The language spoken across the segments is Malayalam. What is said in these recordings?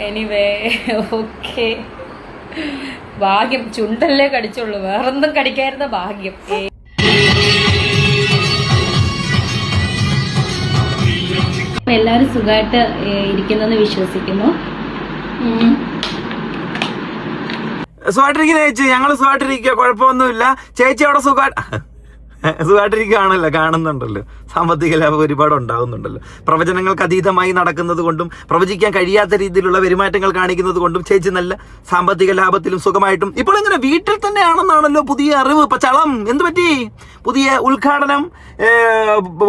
Anyway okay. ഭാഗ്യം ചുണ്ടല്ലേ കടിച്ചുള്ളൂ, വേറൊന്നും കടിക്കായിരുന്ന ഭാഗ്യം. എല്ലാവരും സുഖമായിട്ട് ഇരിക്കുന്നെന്ന് വിശ്വസിക്കുന്നു. സുഖമായിട്ടിരിക്കുന്ന ചേച്ചി, ഞങ്ങള് സുഖമായിട്ടിരിക്കുക, കുഴപ്പമൊന്നുമില്ല. ചേച്ചി അവിടെ സുഖമായിട്ടിരിക്കുകയാണല്ലോ, കാണുന്നുണ്ടല്ലോ. സാമ്പത്തിക ലാഭം ഒരുപാട് ഉണ്ടാകുന്നുണ്ടല്ലോ. പ്രവചനങ്ങൾക്ക് അതീതമായി നടക്കുന്നത് കൊണ്ടും പ്രവചിക്കാൻ കഴിയാത്ത രീതിയിലുള്ള പെരുമാറ്റങ്ങൾ കാണിക്കുന്നത് കൊണ്ടും ചേച്ചി നല്ല സാമ്പത്തിക ലാഭത്തിലും സുഖമായിട്ടും ഇപ്പോൾ ഇങ്ങനെ വീട്ടിൽ തന്നെയാണെന്നാണല്ലോ പുതിയ അറിവ്. ഇപ്പൊ ചളം എന്ത് പറ്റി? പുതിയ ഉദ്ഘാടനം,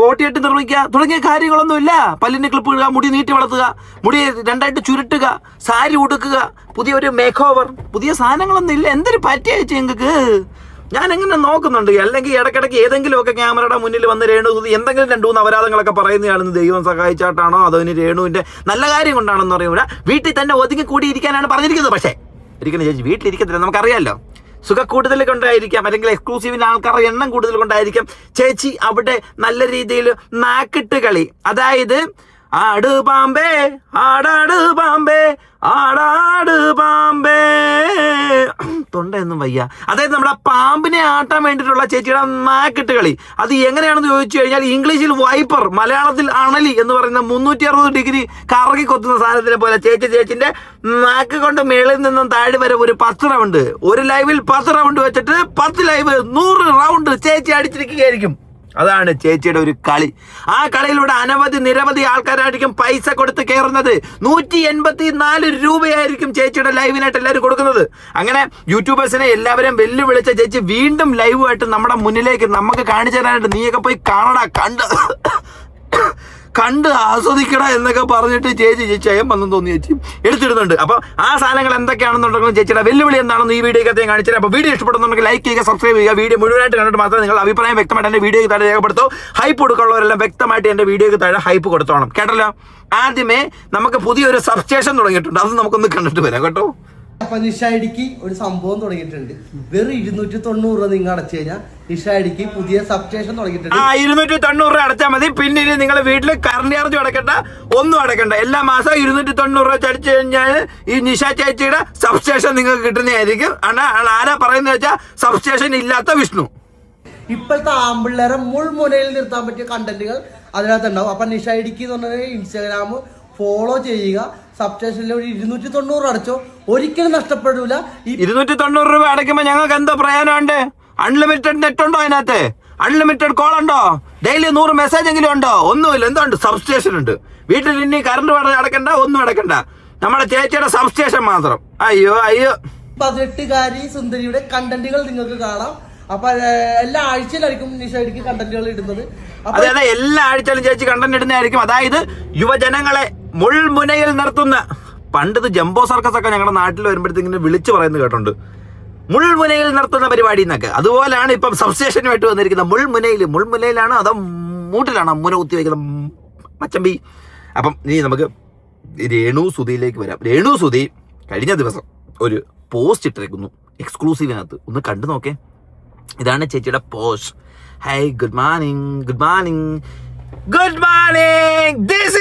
വോട്ടിയിട്ട് നിർമ്മിക്കുക തുടങ്ങിയ കാര്യങ്ങളൊന്നുമില്ല. പല്ലിന് ക്ലിപ്പ് ഇടുക, മുടി നീട്ടി വളർത്തുക, മുടി രണ്ടായിട്ട് ചുരുട്ടുക, സാരി ഉടുക്കുക, പുതിയ ഒരു മേക്ക് ഓവർ, പുതിയ സാധനങ്ങളൊന്നും ഇല്ല. എന്തൊരു പറ്റിയ ചേച്ചി നിങ്ങൾക്ക്? ഞാൻ എങ്ങനെ നോക്കുന്നുണ്ട്. അല്ലെങ്കിൽ ഇടയ്ക്കിടയ്ക്ക് ഏതെങ്കിലുമൊക്കെ ക്യാമറയുടെ മുന്നിൽ വന്ന് രേണു എന്തെങ്കിലും 2-3 അപരാധങ്ങളൊക്കെ പറയുന്നയാണെന്ന് ദൈവം സഹായിച്ചാട്ടാണോ അതോ ഇനി രേണുവിന്റെ നല്ല കാര്യം കൊണ്ടാണെന്ന് അറിയൂല. വീട്ടിൽ തന്നെ ഒതുങ്ങി കൂടിയിരിക്കാനാണ് പറഞ്ഞിരിക്കുന്നത്. പക്ഷേ ഇരിക്കുന്ന ചേച്ചി വീട്ടിലിരിക്കത്തില്ല, നമുക്കറിയാലോ. സുഖ കൂടുതൽ കൊണ്ടായിരിക്കാം, അല്ലെങ്കിൽ എക്സ്ക്ലൂസീവിന്റെ ആൾക്കാരുടെ എണ്ണം കൂടുതൽ കൊണ്ടായിരിക്കാം ചേച്ചി അവിടെ നല്ല രീതിയിൽ നാക്കിട്ട് കളി. അതായത് ആട് പാമ്പേ ആടാട് പാമ്പേ ആടാട് പാമ്പേ, തൊണ്ടയൊന്നും വയ്യ. അതായത് നമ്മുടെ പാമ്പിനെ ആട്ടാൻ വേണ്ടിയിട്ടുള്ള ചേച്ചിയുടെ നാക്കിട്ട് കളി. അത് എങ്ങനെയാണെന്ന് ചോദിച്ചു കഴിഞ്ഞാൽ ഇംഗ്ലീഷിൽ വൈപ്പർ, മലയാളത്തിൽ അണലി എന്ന് പറയുന്ന 360 ഡിഗ്രി കറക്കി കൊത്തുന്ന സാധനത്തിനെ പോലെ ചേച്ചിന്റെ നാക്ക് കൊണ്ട് മേളിൽ നിന്നും താഴെ വരെ ഒരു 10 റൗണ്ട്, ഒരു ലൈവിൽ 10 റൗണ്ട് വെച്ചിട്ട് 10 ലൈവ് 100 റൗണ്ട് ചേച്ചി അടിച്ചിരിക്കുകയായിരിക്കും. അതാണ് ചേച്ചിയുടെ ഒരു കളി. ആ കളിയിലൂടെ നിരവധി ആൾക്കാരായിരിക്കും പൈസ കൊടുത്ത് കയറുന്നത്. 184 രൂപയായിരിക്കും ചേച്ചിയുടെ ലൈവിനായിട്ട് എല്ലാവരും കൊടുക്കുന്നത്. അങ്ങനെ യൂട്യൂബേഴ്സിനെ എല്ലാവരെയും വെല്ലുവിളിച്ച ചേച്ചി വീണ്ടും ലൈവായിട്ട് നമ്മുടെ മുന്നിലേക്ക് നമുക്ക് കാണിച്ചു തരാനായിട്ട് നീയൊക്കെ പോയി കാണടാ, കണ്ട് ആസ്വദിക്കട എന്നൊക്കെ പറഞ്ഞിട്ട് ചേച്ചി ചേച്ചിയായും വന്നു തോന്നി ചേച്ചി എടുത്തിടുന്നുണ്ട്. അപ്പോൾ ആ സാധനങ്ങൾ എന്തൊക്കെയാണെന്നുണ്ടെങ്കിലും ചേച്ചിയുടെ വെല്ലുവിളി എന്താണെന്ന് ഈ വീഡിയോക്കകത്ത് കാണിച്ചത്. അപ്പോൾ വീഡിയോ ഇഷ്ടപ്പെടുന്നുണ്ടെങ്കിൽ ലൈക്ക് ചെയ്യുക, സബ്സ്ക്രൈബ് ചെയ്യുക. വീഡിയോ മുഴുവനായിട്ട് കണ്ടിട്ട് മാത്രമേ നിങ്ങൾ അഭിപ്രായം വ്യക്തമായിട്ട് എൻ്റെ വീഡിയോയ്ക്ക് താഴെ രേഖപ്പെടുത്തോ. ഹൈപ്പ് കൊടുക്കാനുള്ളവരെല്ലാം വ്യക്തമായിട്ട് എൻ്റെ വീഡിയോയ്ക്ക് താഴെ ഹൈപ്പ് കൊടുത്തോണം, കേട്ടല്ലോ. ആദ്യമേ നമുക്ക് പുതിയൊരു സബ്സ്റ്റേഷൻ തുടങ്ങിയിട്ടുണ്ട്, അത് നമുക്കൊന്ന് കണ്ടിട്ട് വരാം കേട്ടോ. അപ്പൊ നിഷായിടിക്ക് ഒരു സംഭവം തുടങ്ങിയിട്ടുണ്ട്. വെറും 290 രൂപ നിങ്ങൾ അടച്ചു കഴിഞ്ഞാൽ നിഷായിടിക്ക് പുതിയ സബ്സ്റ്റേഷൻ തുടങ്ങിയിട്ടുണ്ട്. 290 രൂപ അടച്ചാൽ മതി. പിന്നെ നിങ്ങൾ വീട്ടിൽ കറണ്ട് ചാർജും അടക്കണ്ട, ഒന്നും അടക്കണ്ട. എല്ലാ മാസവും 290 രൂപ അടിച്ചു കഴിഞ്ഞാൽ ഈ നിഷ ചേച്ചിയുടെ സബ്സ്റ്റേഷൻ നിങ്ങൾക്ക് കിട്ടുന്നതായിരിക്കും. ആരാ പറയുന്നത് വെച്ചാൽ സബ്സ്റ്റേഷൻ ഇല്ലാത്ത വിഷ്ണു. ഇപ്പോഴത്തെ ആമ്പിള്ളേരെ മുൾമുനയിൽ നിർത്താൻ പറ്റിയ കണ്ടന്റുകൾ അതിനകത്ത് ഉണ്ടാവും. അപ്പൊ നിഷായിടിക്ക് എന്ന് പറഞ്ഞാൽ ഇൻസ്റ്റാഗ്രാം ഫോളോ ചെയ്യുക. സബ്സ്റ്റേഷനിൽ ഒരു 290 അടച്ചോ, ഒരിക്കലും നഷ്ടപ്പെടൂല. 290 രൂപ അടയ്ക്കുമ്പോൾ ഞങ്ങൾക്ക് എന്തോ പ്രയോജനമുണ്ട്? അൺലിമിറ്റഡ് നെറ്റ് ഉണ്ടോ അതിനകത്ത്? അൺലിമിറ്റഡ് കോൾ ഉണ്ടോ? ഡെയിലി 100 മെസ്സേജ് എങ്കിലും ഉണ്ടോ? ഒന്നുമില്ല. എന്തുണ്ട്? സബ്സ്റ്റേഷൻ ഉണ്ട്. വീട്ടിൽ ഇനി കറണ്ട് അടക്കണ്ട, ഒന്നും അടക്കണ്ട. നമ്മുടെ ചേച്ചിയുടെ സബ്സ്റ്റേഷൻ മാത്രം. അയ്യോ 18കാരി സുന്ദരിയുടെ കണ്ടന്റുകൾ നിങ്ങൾക്ക് കാണാം. അപ്പൊ എല്ലാ ആഴ്ചയിലായിരിക്കും നിഷായിടിക്ക് കണ്ടന്റുകൾ ഇടുന്നത്. അതായത് എല്ലാ ആഴ്ചയിലും ചേച്ചി കണ്ടന്റ് ഇടുന്നതായിരിക്കും. അതായത് യുവജനങ്ങളെ മുൾമുനയിൽ നിർത്തുന്ന, പണ്ടത് ജംബോ സർക്കസ് ഒക്കെ ഞങ്ങളുടെ നാട്ടിൽ വരുമ്പോഴത്തേക്കിങ്ങനെ വിളിച്ചു പറയുന്നത് കേട്ടുണ്ട്, മുൾമുനയിൽ നിർത്തുന്ന പരിപാടി എന്നൊക്കെ. അതുപോലെയാണ് ഇപ്പം സബ്സ്റ്റേഷനുമായിട്ട് വന്നിരിക്കുന്നത്. മുൾമുനയിലാണ് അതോ മൂട്ടിലാണ് മുന കുത്തി വയ്ക്കുന്ന മച്ചമ്പി. അപ്പം ഇനി നമുക്ക് രേണു സുധിയിലേക്ക് വരാം. രേണു സുധി കഴിഞ്ഞ ദിവസം ഒരു പോസ്റ്റ് ഇട്ടിരിക്കുന്നു എക്സ്ക്ലൂസീവിനകത്ത്, ഒന്ന് കണ്ടു നോക്കേ. ഇതാണ് ചേച്ചിയുടെ post. High, good morning. This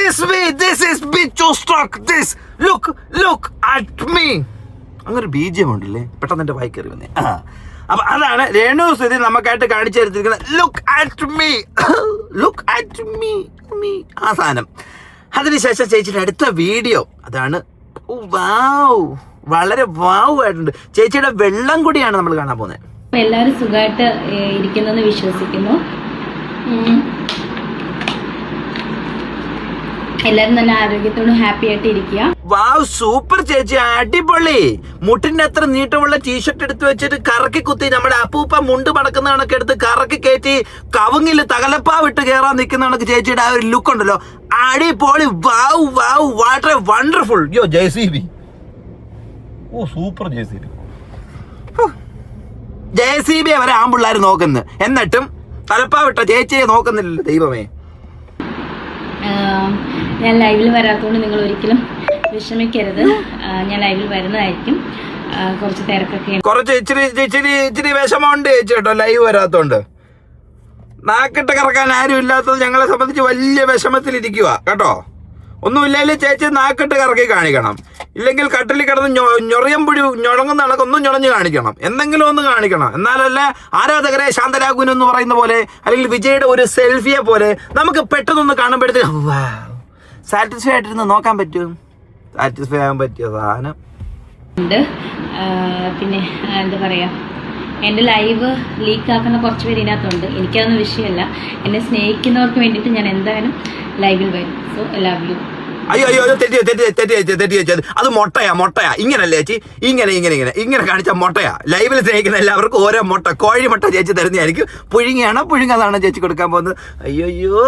is Bichu Struck. Look at me. അങ്ങനെ ബീജം ഉണ്ടല്ലേ, പെട്ടെന്ന് എൻ്റെ വായി കയറി വന്നേ. അപ്പൊ അതാണ് രേണു സുധി നമുക്കായിട്ട് കാണിച്ചു തരുത്തിരിക്കുന്നത്. ലുക്ക് അറ്റ് മീ ആ സാധനം. അതിനുശേഷം ചേച്ചിയുടെ അടുത്ത വീഡിയോ അതാണ്. വളരെ വാവ് ആയിട്ടുണ്ട്. ചേച്ചിയുടെ വെള്ളം കൂടിയാണ് നമ്മൾ കാണാൻ പോകുന്നത്. എല്ലാവരും സുഖമായിട്ട് ഇരിക്കുന്നെന്ന് വിശ്വസിക്കുന്നു. എല്ലാരും നല്ല ആരോഗ്യത്തോടും ഹാപ്പി ആയിട്ട് ഇരിക്കുക. വാവ്, സൂപ്പർ ചേച്ചി, അടിപൊളി. മുട്ടിന്റെ അത്ര നീട്ടമുള്ള ടീഷർട്ട് എടുത്ത് വെച്ചിട്ട് കറക്കി കുത്തി നമ്മുടെ അപ്പൂപ്പ മുണ്ട് മടക്കുന്ന കണക്ക് എടുത്ത് കറക്കി കയറ്റി കവുങ്ങില് തകലപ്പാവിട്ട് കയറാൻ നിൽക്കുന്ന കണക്ക് ചേച്ചിയുടെ ആ ഒരു ലുക്ക് ഉണ്ടല്ലോ, അടിപൊളി. Wow what A wonderful. JCB. Super JCB അവരെ ആമ്പിള്ളാര് നോക്കുന്നു, എന്നിട്ടും തലപ്പാവിട്ട ചേച്ചിയെ നോക്കുന്നില്ലല്ലോ ദൈവമേ. ഞാൻ ലൈവിൽ വരാത്തതുകൊണ്ട് നിങ്ങൾ ഒരിക്കലും വിഷമിക്കരുത്. ഞാൻ ലൈവിൽ വരുന്നതായിരിക്കും. കുറച്ച് തിരക്കൊക്കെ, കുറച്ച് ഇച്ചിരി വിഷമമുണ്ട് ചേച്ചി കേട്ടോ ലൈവ് വരാത്തോണ്ട്. നാക്കിട്ട് കറക്കാൻ ആരും ഇല്ലാത്തത് ഞങ്ങളെ സംബന്ധിച്ച് വലിയ വിഷമത്തിലിരിക്കുക കേട്ടോ. ഒന്നുമില്ലെങ്കിൽ ചേച്ചി നാക്കിട്ട് കറക്കി കാണിക്കണം, ഇല്ലെങ്കിൽ കട്ടിൽ കിടന്ന് ഞൊറിയമ്പുഴി ഞൊഴങ്ങുന്ന കണക്കൊന്നും ഞൊളഞ്ഞ് കാണിക്കണം, എന്തെങ്കിലും ഒന്ന് കാണിക്കണം. എന്നാലല്ലേ ആരാധകരെ ശാന്തരാകുനെന്ന് പറയുന്ന പോലെ അല്ലെങ്കിൽ വിജയുടെ ഒരു സെൽഫിയെ പോലെ നമുക്ക് പെട്ടെന്നൊന്ന് കാണുമ്പോഴത്തേക്ക് സാറ്റിസ്ഫൈ ആയിട്ടിരുന്ന് നോക്കാൻ പറ്റും. സാറ്റിസ്ഫൈ ആകാൻ പറ്റിയ സാധനം ഉണ്ട്. പിന്നെ എന്താ പറയുക, എൻ്റെ ലൈവ് ലീക്കാക്കുന്ന കുറച്ച് പേര് ഇതിനകത്തുണ്ട്. എനിക്കതൊന്നും വിഷയമല്ല. എന്നെ സ്നേഹിക്കുന്നവർക്ക് വേണ്ടിയിട്ട് ഞാൻ എന്തായാലും ലൈവിൽ വരും. So love you. അയ്യോ തെറ്റി അത് മൊട്ടയാ ഇങ്ങനല്ലേ ചേച്ചി, ഇങ്ങനെ കാണിച്ച മൊട്ടയാ. ലൈവിൽ സ്നേഹിക്കുന്ന എല്ലാവർക്കും ഓരോ മുട്ട, കോഴി മുട്ട ചേച്ചി തരുന്നതായിരിക്കും. പുഴുങ്ങാതാണോ ചേച്ചി കൊടുക്കാൻ പോകുന്നത്? അയ്യോ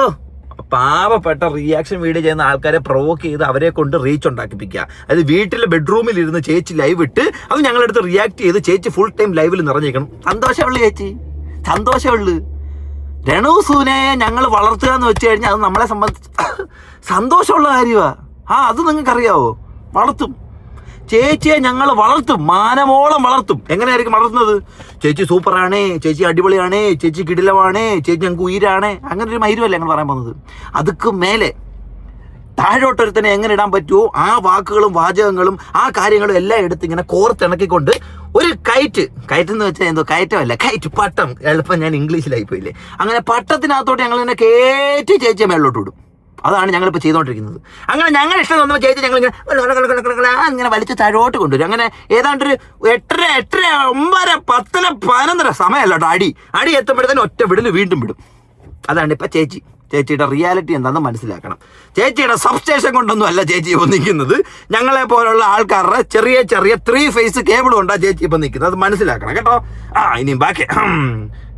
പാവപ്പെട്ട റിയാക്ഷൻ വീഡിയോ ചെയ്യുന്ന ആൾക്കാരെ പ്രൊവോക്ക് ചെയ്ത് അവരെ കൊണ്ട് റീച്ച് ഉണ്ടാക്കിപ്പിക്കുക. അതായത് വീട്ടിലെ ബെഡ്റൂമിൽ ഇരുന്ന് ചേച്ചി ലൈവ് ഇട്ട് അത് ഞങ്ങളെടുത്ത് റിയാക്ട് ചെയ്ത് ചേച്ചി ഫുൾ ടൈം ലൈവിൽ നിറഞ്ഞേക്കണം. സന്തോഷമുള്ളു ചേച്ചി, സന്തോഷമുള്ളു. രണുസൂനെ ഞങ്ങൾ വളർത്തുക എന്ന് വെച്ച് കഴിഞ്ഞാൽ അത് നമ്മളെ സംബന്ധിച്ച് സന്തോഷമുള്ള കാര്യമാണ്. അത് നിങ്ങൾക്കറിയാവോ? വളർത്തും ചേച്ചിയെ, ഞങ്ങൾ വളർത്തും, മാനമോളം വളർത്തും. എങ്ങനെയായിരിക്കും വളർത്തുന്നത്? ചേച്ചി സൂപ്പറാണേ, ചേച്ചി അടിപൊളിയാണേ, ചേച്ചി കിടിലമാണേ, ചേച്ചി ഞങ്ങൾക്ക് ഉയരാണേ, അങ്ങനെ ഒരു മൈരുമല്ല ഞങ്ങൾ പറയാൻ പോകുന്നത്. അതുക്ക് മേലെ താഴോട്ടൊരുത്തനെ എങ്ങനെ ഇടാൻ പറ്റുമോ ആ വാക്കുകളും വാചകങ്ങളും ആ കാര്യങ്ങളും എല്ലാം എടുത്ത് ഇങ്ങനെ കോർത്തിണക്കിക്കൊണ്ട് ഒരു കയറ്റ് എന്ന് വെച്ചാൽ എന്തോ കയറ്റമല്ല, കയറ്റ് പട്ടം. എളുപ്പം ഞാൻ ഇംഗ്ലീഷിലായി പോയില്ലേ. അങ്ങനെ പട്ടത്തിനകത്തോട്ട് ഞങ്ങൾ ഇങ്ങനെ കയറ്റി ചേച്ചിയെ മേളിലോട്ട് വിടും. അതാണ് ഞങ്ങളിപ്പോൾ ചെയ്തുകൊണ്ടിരിക്കുന്നത്. അങ്ങനെ ഞങ്ങൾ ഇഷ്ടം തോന്നുമ്പോൾ ചേച്ചി ഞങ്ങളിങ്ങനെ ഇങ്ങനെ വലിച്ച് താഴോട്ട് കൊണ്ടുവരും. അങ്ങനെ ഏതാണ്ടൊരു 8:30, 9, 10, 11 സമയമല്ല കേട്ടോ. അടി എത്തുമ്പോഴത്തേനും ഒറ്റ വിടൽ വീണ്ടും വിടും. അതാണ് ഇപ്പം ചേച്ചിയുടെ റിയാലിറ്റി എന്താണെന്ന് മനസ്സിലാക്കണം. ചേച്ചിയുടെ സബ്സ്റ്റേഷൻ കൊണ്ടൊന്നും അല്ല ചേച്ചി ഇപ്പം നിൽക്കുന്നത്. ഞങ്ങളെ പോലുള്ള ആൾക്കാരുടെ ചെറിയ 3 ഫേസ് കേബിൾ കൊണ്ടാണ് ചേച്ചി ഇപ്പം നിൽക്കുന്നത്. അത് മനസ്സിലാക്കണം കേട്ടോ. ഇനിയും ബാക്കി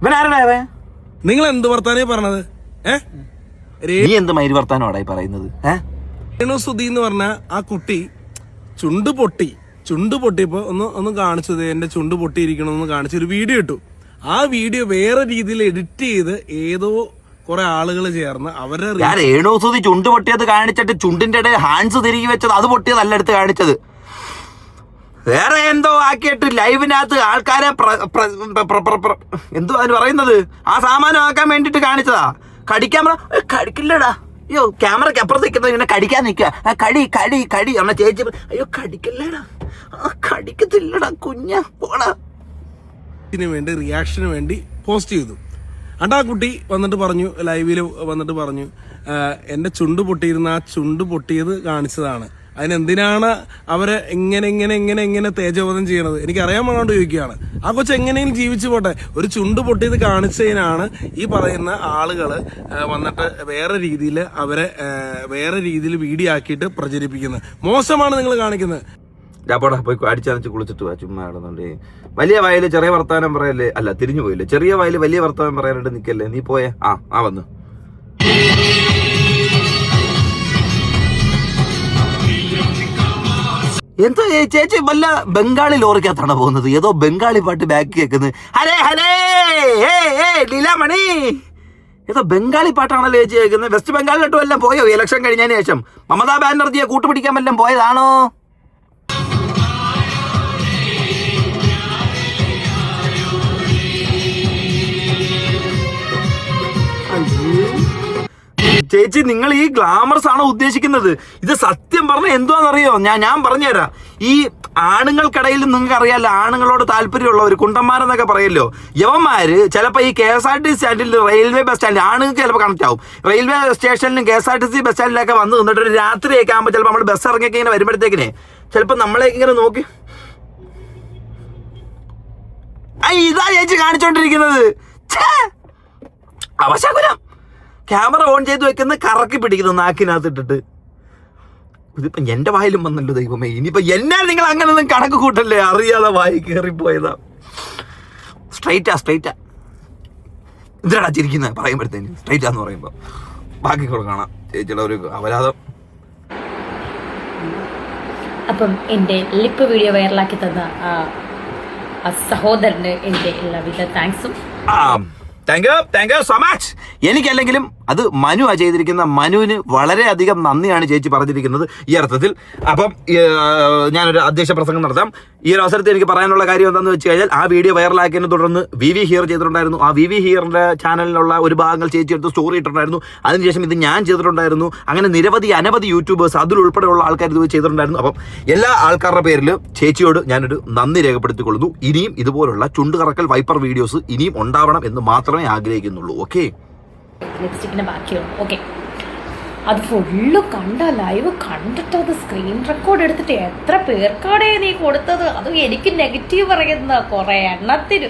ഇവനാരുടെ നിങ്ങൾ എന്ത് വർത്താനേ പറഞ്ഞത്? നീ എന്ത് മൈര് വർത്താനോടായി പറയുന്നത്? രേണുസുതി എന്ന് പറഞ്ഞ ആ കുട്ടി ചുണ്ട് പൊട്ടിയപ്പോ ഒന്ന് കാണിച്ചത്, എന്റെ ചുണ്ട് പൊട്ടിയിരിക്കണമെന്ന് കാണിച്ചൊരു വീഡിയോ ഇട്ടു. ആ വീഡിയോ വേറെ രീതിയിൽ എഡിറ്റ് ചെയ്ത് ഏതോ കുറെ ആളുകൾ ചേർന്ന് അവരുടെ രേണുസുതി ചുണ്ട് പൊട്ടിയത് കാണിച്ചിട്ട് ചുണ്ടിന്റെ ഇടയിൽ ഹാൻഡ്സ് തിരികെ വെച്ചത് അത് പൊട്ടിയതല്ല എടുത്ത് കാണിച്ചത്. വേറെ എന്തോ ആക്കിയിട്ട് ലൈവിനകത്ത് ആൾക്കാരെ എന്തോ അതിന് പറയുന്നത് ആ സാമാനം ആക്കാൻ വേണ്ടിട്ട് കാണിച്ചതാ. കടിക്കാൻ കടിക്കില്ലടാ. അയ്യോ ക്യാമറയ്ക്ക് അപ്പുറത്ത് നിൽക്കുന്നത് ഇങ്ങനെ കടിക്കാൻ നിൽക്കുക. കടി എന്നാ ചേച്ചി അയ്യോ കടിക്കില്ലടാ, കടിക്കത്തില്ലടാ കുഞ്ഞ പോടാ. വേണ്ടി റിയാക്ഷന് വേണ്ടി പോസ്റ്റ് ചെയ്തു. ആ കുട്ടി വന്നിട്ട് പറഞ്ഞു, ലൈവിൽ വന്നിട്ട് പറഞ്ഞു, എന്റെ ചുണ്ട് പൊട്ടിയിരുന്ന ആ ചുണ്ട് പൊട്ടിയത് കാണിച്ചതാണ്. അതിനെന്തിനാണ് അവരെ എങ്ങനെ തേജോവധം ചെയ്യണത്? എനിക്ക് അറിയാൻ വേണ്ടി ചോദിക്കുകയാണ്. ആ കൊച്ചു എങ്ങനെയും ജീവിച്ചു പോട്ടെ. ഒരു ചുണ്ട് പൊട്ടിയത് കാണിച്ചതിനാണ് ഈ പറയുന്ന ആളുകള് വന്നിട്ട് വേറെ രീതിയിൽ വീഡിയോ ആക്കിയിട്ട് പ്രചരിപ്പിക്കുന്നത്. മോശമാണ് നിങ്ങൾ കാണിക്കുന്നത്. പോടാ പോയി അടിച്ചനച്ച് കുളിച്ചിട്ട് പോവാ. ചുമ്മാ കിടന്നുണ്ട് വലിയ വായില് ചെറിയ വർത്താനം പറയല്ലേ, അല്ല തിരിഞ്ഞു പോയില്ലേ. ചെറിയ വായില് വലിയ വർത്താനം പറയാനായിട്ട് നിൽക്കല്ലേ. നീ പോയേ. വന്നു എന്തോ ചേച്ചി വല്ല ബംഗാളി ലോറിക്കകത്താണ് പോകുന്നത്. ഏതോ ബംഗാളി പാട്ട് ബാക്ക് കേൾക്കുന്നത്. ലീലാമണി ഏതോ ബംഗാളി പാട്ടാണല്ലോ ചേച്ചി കേൾക്കുന്നത്. വെസ്റ്റ് ബംഗാളിലോട്ടും എല്ലാം പോയോ ഇലക്ഷൻ കഴിഞ്ഞതിന് ശേഷം? മമതാ ബാനർജിയെ കൂട്ടുപിടിക്കാൻ വല്ലതും പോയതാണോ? ചേച്ചി നിങ്ങൾ ഈ ഗ്ലാമർസ് ആണോ ഉദ്ദേശിക്കുന്നത്? ഇത് സത്യം പറഞ്ഞാൽ എന്തുവാണെന്നറിയോ? ഞാൻ പറഞ്ഞുതരാം. ഈ ആണുങ്ങൾക്കിടയിൽ നിങ്ങൾക്ക് അറിയാമല്ലോ, ആണുങ്ങളോട് താല്പര്യമുള്ളവർ കുണ്ടന്മാരെന്നൊക്കെ പറയല്ലോ. യവന്മാര് ചിലപ്പോൾ ഈ KSRTC സ്റ്റാൻഡിൽ, റെയിൽവേ ബസ് സ്റ്റാൻഡിൽ ആണുങ്ങൾക്ക് ചിലപ്പോൾ കണക്ട് ആവും. റെയിൽവേ സ്റ്റേഷനിലും KSRTC ബസ് സ്റ്റാൻഡിലൊക്കെ വന്ന് നിന്നിട്ട് ഒരു രാത്രിയൊക്കെ ആകുമ്പോൾ ചിലപ്പോൾ നമ്മൾ ബസ് ഇറങ്ങിയൊക്കെ ഇങ്ങനെ വരുമ്പോഴത്തേക്കിനെ ചിലപ്പോൾ നമ്മളേക്ക് ഇങ്ങനെ നോക്കി ഇതാ ചേച്ചി കാണിച്ചോണ്ടിരിക്കുന്നത്. അവശകുലം. ക്യാമറ ഓൺ ചെയ്ത് വെക്കുന്ന കറക്കി പിടിക്കുന്നു നാക്കിനകത്ത് ഇട്ടിട്ട്. ഇതിപ്പോ എന്റെ വായിലും വന്നല്ലോ ദൈവമേ. ഇനിയിപ്പോ എന്നെ നിങ്ങൾ അങ്ങനെ ഒന്നും കണക്ക് കൂട്ടല്ലേ. അറിയാതെ വായി കയറിപ്പോയതാ. സ്ട്രൈറ്റാ ഇതിനാ ചിരിക്കുന്നത് പറയുമ്പോഴത്തേന്. സ്ട്രൈറ്റാന്ന് പറയുമ്പോ ബാക്കി കൂടെ കാണാം ചേച്ചിയുടെ ഒരു അപരാധം. അപ്പം എൻ്റെ ലിപ്പ് വീഡിയോ വൈറലാക്കി തന്ന ആ സഹോദരന് എൻ്റെ എല്ലാവിധ താങ്ക്സും. Thank you so much. എനിക്കല്ലെങ്കിലും അത് മനുവാ ചെയ്തിരിക്കുന്ന. മനുവിന് വളരെയധികം നന്ദിയാണ് ചേച്ചി പറഞ്ഞിരിക്കുന്നത് ഈ അർത്ഥത്തിൽ. അപ്പം ഞാനൊരു അധ്യക്ഷ പ്രസംഗം നടത്താം. ഈ ഒരു അവസരത്തിൽ എനിക്ക് പറയാനുള്ള കാര്യം എന്താണെന്ന് വെച്ച് കഴിഞ്ഞാൽ, ആ വീഡിയോ വൈറലാക്കിയതിനെ തുടർന്ന് VV ഹിയർ ചെയ്തിട്ടുണ്ടായിരുന്നു. ആ VV ഹിയറിൻ്റെ ചാനലിലുള്ള ഒരു ഭാഗങ്ങൾ ചേച്ചി എടുത്ത് സ്റ്റോറി ഇട്ടിട്ടുണ്ടായിരുന്നു. അതിനുശേഷം ഇത് ഞാൻ ചെയ്തിട്ടുണ്ടായിരുന്നു. അങ്ങനെ അനവധി യൂട്യൂബേഴ്സ് അതിലുൾപ്പെടെയുള്ള ആൾക്കാർ ഇത് ചെയ്തിട്ടുണ്ടായിരുന്നു. അപ്പം എല്ലാ ആൾക്കാരുടെ പേരിൽ ചേച്ചിയോട് ഞാനൊരു നന്ദി രേഖപ്പെടുത്തിക്കൊള്ളുന്നു. ഇനിയും ഇതുപോലുള്ള ചുണ്ടുകറക്കൽ വൈപ്പർ വീഡിയോസ് ഇനിയും ഉണ്ടാവണം എന്ന് മാത്രമേ ആഗ്രഹിക്കുന്നുള്ളൂ. ഓക്കെ, ലിപ്സ്റ്റിക്കിൻ്റെ ബാക്കിയുള്ളൂ. ഓക്കെ, അത് ഫുള്ള് കണ്ട ലൈവ് കണ്ടിട്ട് അത് സ്ക്രീൻ റെക്കോർഡ് എടുത്തിട്ട് എത്ര പേർക്കാടേ നീ കൊടുത്തത്? അത് എനിക്ക് നെഗറ്റീവ് പറയുന്ന കുറെ എണ്ണത്തിന്.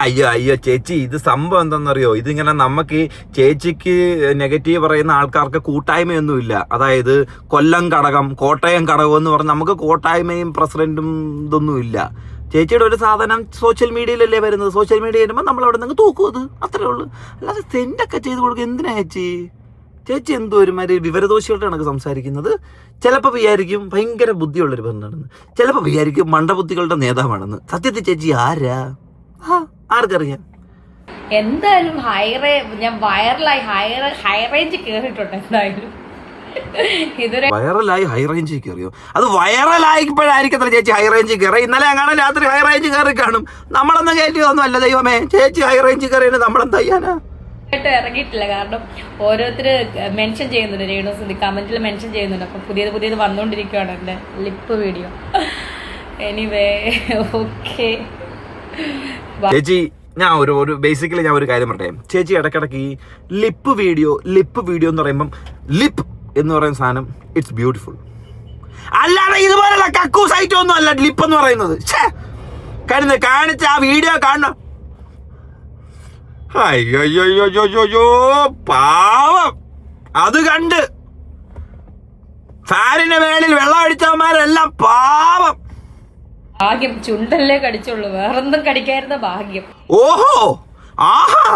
അയ്യോ ചേച്ചി, ഇത് സംഭവം എന്താണെന്നറിയോ? ഇതിങ്ങനെ നമുക്ക് ചേച്ചിക്ക് നെഗറ്റീവ് പറയുന്ന ആൾക്കാർക്ക് കൂട്ടായ്മയൊന്നുമില്ല. അതായത് കൊല്ലം ഘടകം, കോട്ടയം ഘടകം എന്ന് പറഞ്ഞ് നമുക്ക് കൂട്ടായ്മയും പ്രസിഡന്റും ഇതൊന്നും ഇല്ല. ചേച്ചിയുടെ ഒരു സാധനം സോഷ്യൽ മീഡിയയിലല്ലേ വരുന്നത്. സോഷ്യൽ മീഡിയ വരുമ്പോൾ നമ്മൾ അവിടെ നിന്ന് തൂക്കും. അത് അത്രേ ഉള്ളൂ. അല്ലാതെ സെൻഡൊക്കെ ചെയ്ത് കൊടുക്കുക എന്തിനാ ചേച്ചി? ചേച്ചി എന്തോ ഒരുമാതിരി വിവരദോഷികളുടെ കണക്ക് സംസാരിക്കുന്നത്. ചിലപ്പോൾ വിചാരിക്കും ഭയങ്കര ബുദ്ധിയുള്ളൊരു പെണ്ണാണെന്ന്, ചിലപ്പോൾ വിചാരിക്കും മണ്ടബുദ്ധികളുടെ നേതാവാണെന്ന്. സത്യത്തിൽ ചേച്ചി ആരാ? ആർക്കറിയാം? എന്തായാലും ഞാൻ വൈറലായി ഹൈ റേഞ്ച് കേറിയിട്ടുണ്ട്. എന്തായാലും ഇതൊരു വൈറലായി ഹൈ റേഞ്ചിൽ കയറിയോ? അത് വൈറലായിപ്പോഴായിരിക്കത്ര ചേച്ചി ഹൈ റേഞ്ചിൽ കയറി. ഇന്നലെ അങ്ങനെ രാത്രി ഹൈ റേഞ്ച് കയറി കാണും. നമ്മളൊന്നും കയറ്റിയൊന്നും അല്ല ദൈവമേ. ചേച്ചി ഹൈ റേഞ്ചിൽ കയറിയാണ് നമ്മളെന്താ ചെയ്യാനാ? ഇറങ്ങിയിട്ടില്ല. കാരണം ഓരോരുത്തർ മെൻഷൻ ചെയ്യുന്നുണ്ട്, രേണുസുന്ദി കമന്റിൽ മെൻഷൻ ചെയ്യുന്നുണ്ട്. അപ്പം പുതിയത് വന്നുകൊണ്ടിരിക്കുകയാണ് എൻ്റെ ലിപ്പ് വീഡിയോ. എനിവേ, ഓക്കെ ചേച്ചി, ഞാൻ ഒരു ബേസിക്കലി ഞാൻ ഒരു കാര്യം പറയട്ടെ. ചേച്ചി ഇടയ്ക്കിടയ്ക്ക് ഈ ലിപ്പ് വീഡിയോ എന്ന് പറയുമ്പം ലിപ്പ് എന്ന് പറയുന്ന സാധനം ഇറ്റ്സ് ബ്യൂട്ടിഫുൾ. അല്ലാതെ ഇതുപോലുള്ള കക്കൂസ് ഐറ്റം ഒന്നും അല്ല ലിപ്പ് എന്ന് പറയുന്നത്. കാണിച്ച ആ വീഡിയോ കാണണം. അയ്യോ പാവം. അത് കണ്ട് ഫാനിന്റെ മേളിൽ വെള്ളം അടിച്ചവന്മാരെല്ലാം പാവം. ഭാഗ്യം ചുണ്ടല്ലേ കടിച്ചുള്ളൂ, വേറൊന്നും കടിക്കായിരുന്ന ഭാഗ്യം. ഓഹോ, ആഹാ,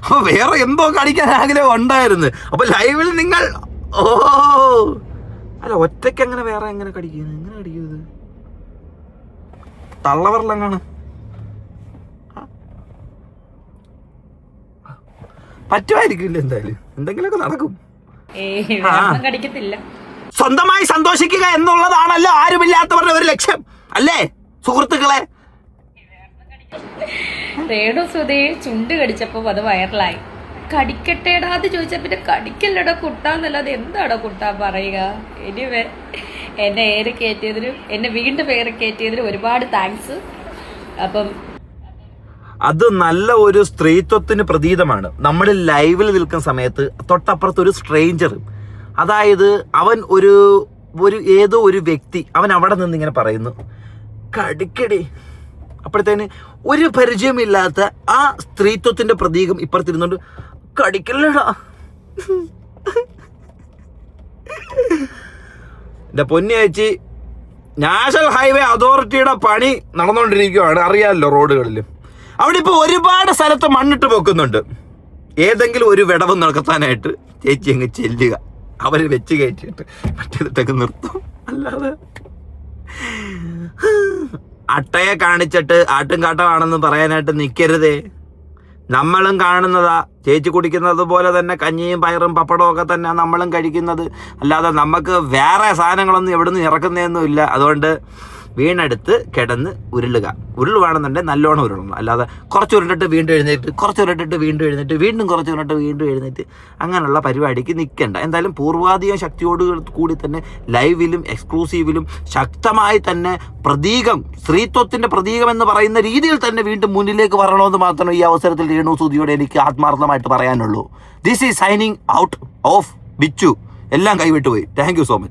അപ്പൊ വേറെ എന്തോ കടിക്കാൻ ആഗ്രഹം ഉണ്ടായിരുന്നു. അപ്പൊ ലൈവിൽ നിങ്ങൾ അല്ല ഒറ്റയ്ക്ക് അങ്ങനെ വേറെ എങ്ങനെ കടിക്കുന്നത്? എങ്ങനെ കടിക്കുന്നത്? തള്ളവരലങ്ങാണ് പറ്റുമായിരിക്കില്ല. എന്തായാലും എന്തെങ്കിലുമൊക്കെ നടക്കും. കടിക്കത്തില്ല. സ്വന്തമായി സന്തോഷിക്കുക എന്നുള്ളതാണല്ലോ ആരുമില്ലാത്തവരുടെ ഒരു ലക്ഷ്യം അല്ലേ സുഹൃത്തുക്കളെ? രേണുസുധി ചുണ്ട് കടിച്ചപ്പോ അത് വൈറലായി. കടിക്കട്ടേടാ അത് ചോദിച്ചാ പിന്നെ കടിക്കല്ലടോ കുട്ടാന്നല്ലാതെ എന്താടോ കുട്ടാ പറയുക. എനിവേ, എന്നെ വീണ്ടും പേര് കയറ്റിയതിന് ഒരുപാട് താങ്ക്സ്. അപ്പം അത് നല്ല ഒരു സ്ത്രീത്വത്തിന് പ്രതീകമാണ്. നമ്മൾ ലൈവിൽ നിൽക്കുന്ന സമയത്ത് തൊട്ടപ്പുറത്ത് ഒരു സ്ട്രേഞ്ചർ, അതായത് അവൻ ഏതോ ഒരു വ്യക്തി അവൻ അവിടെ നിന്ന് ഇങ്ങനെ പറയുന്നു കടിക്കടി. അപ്പോഴത്തേന് ഒരു പരിചയമില്ലാത്ത ആ സ്ത്രീത്വത്തിന്റെ പ്രതീകം ഇപ്പുറത്തിരുന്നുകൊണ്ട് കടിക്കല്ലടാ. എന്റെ പൊന്നി ചേച്ചി, നാഷണൽ ഹൈവേ അതോറിറ്റിയുടെ പണി നടന്നുകൊണ്ടിരിക്കുകയാണ്, അറിയാമല്ലോ. റോഡുകളിൽ അവിടെ ഇപ്പോൾ ഒരുപാട് സ്ഥലത്ത് മണ്ണിട്ട് പൊക്കുന്നുണ്ട്. ഏതെങ്കിലും ഒരു വിടവ് നടത്താനായിട്ട് ചേച്ചി അങ്ങ് ചെല്ലുക. അവര് വെച്ച് കയറ്റിയിട്ട് മറ്റേതിട്ടൊക്കെ നിർത്തും. അല്ലാതെ അട്ടയെ കാണിച്ചിട്ട് ആട്ടും കാട്ടമാണെന്ന് പറയാനായിട്ട് നിൽക്കരുതേ. നമ്മളും കാണുന്നതാ ചേച്ചി കുടിക്കുന്നത് പോലെ തന്നെ കഞ്ഞിയും പയറും പപ്പടവും ഒക്കെ തന്നെ നമ്മളും കഴിക്കുന്നത്. അല്ലാതെ നമുക്ക് വേറെ സാധനങ്ങളൊന്നും എവിടെ നിന്ന് ഇറക്കുന്നതൊന്നും ഇല്ല. അതുകൊണ്ട് വീണെടുത്ത് കിടന്ന് ഉരുളുവാണെന്നുണ്ടെങ്കിൽ നല്ലോണം ഉരുളണം. അല്ലാതെ കുറച്ച് ഉരുണ്ടിട്ട് വീണ്ടും എഴുന്നേറ്റ്, കുറച്ച് ഉരുണ്ടിട്ട് വീണ്ടും എഴുന്നേറ്റ്, വീണ്ടും കുറച്ച് ഉരുണ്ടിട്ട് വീണ്ടും എഴുന്നേറ്റ്, അങ്ങനെയുള്ള പരിപാടിക്ക് നിൽക്കണ്ട. എന്തായാലും പൂർവാധികം ശക്തിയോട് കൂടി തന്നെ ലൈവിലും എക്സ്ക്ലൂസീവിലും ശക്തമായി തന്നെ പ്രതീകം, സ്ത്രീത്വത്തിന്റെ പ്രതീകം എന്ന് പറയുന്ന രീതിയിൽ തന്നെ വീണ്ടും മുന്നിലേക്ക് വരണമെന്ന് മാത്രമേ ഈ അവസരത്തിൽ രേണുസുധിയോട് എനിക്ക് ആത്മാർത്ഥമായിട്ട് പറയാനുള്ളൂ. This is signing out of Bichu. എല്ലാം കൈവിട്ടുപോയി. Thank you so much.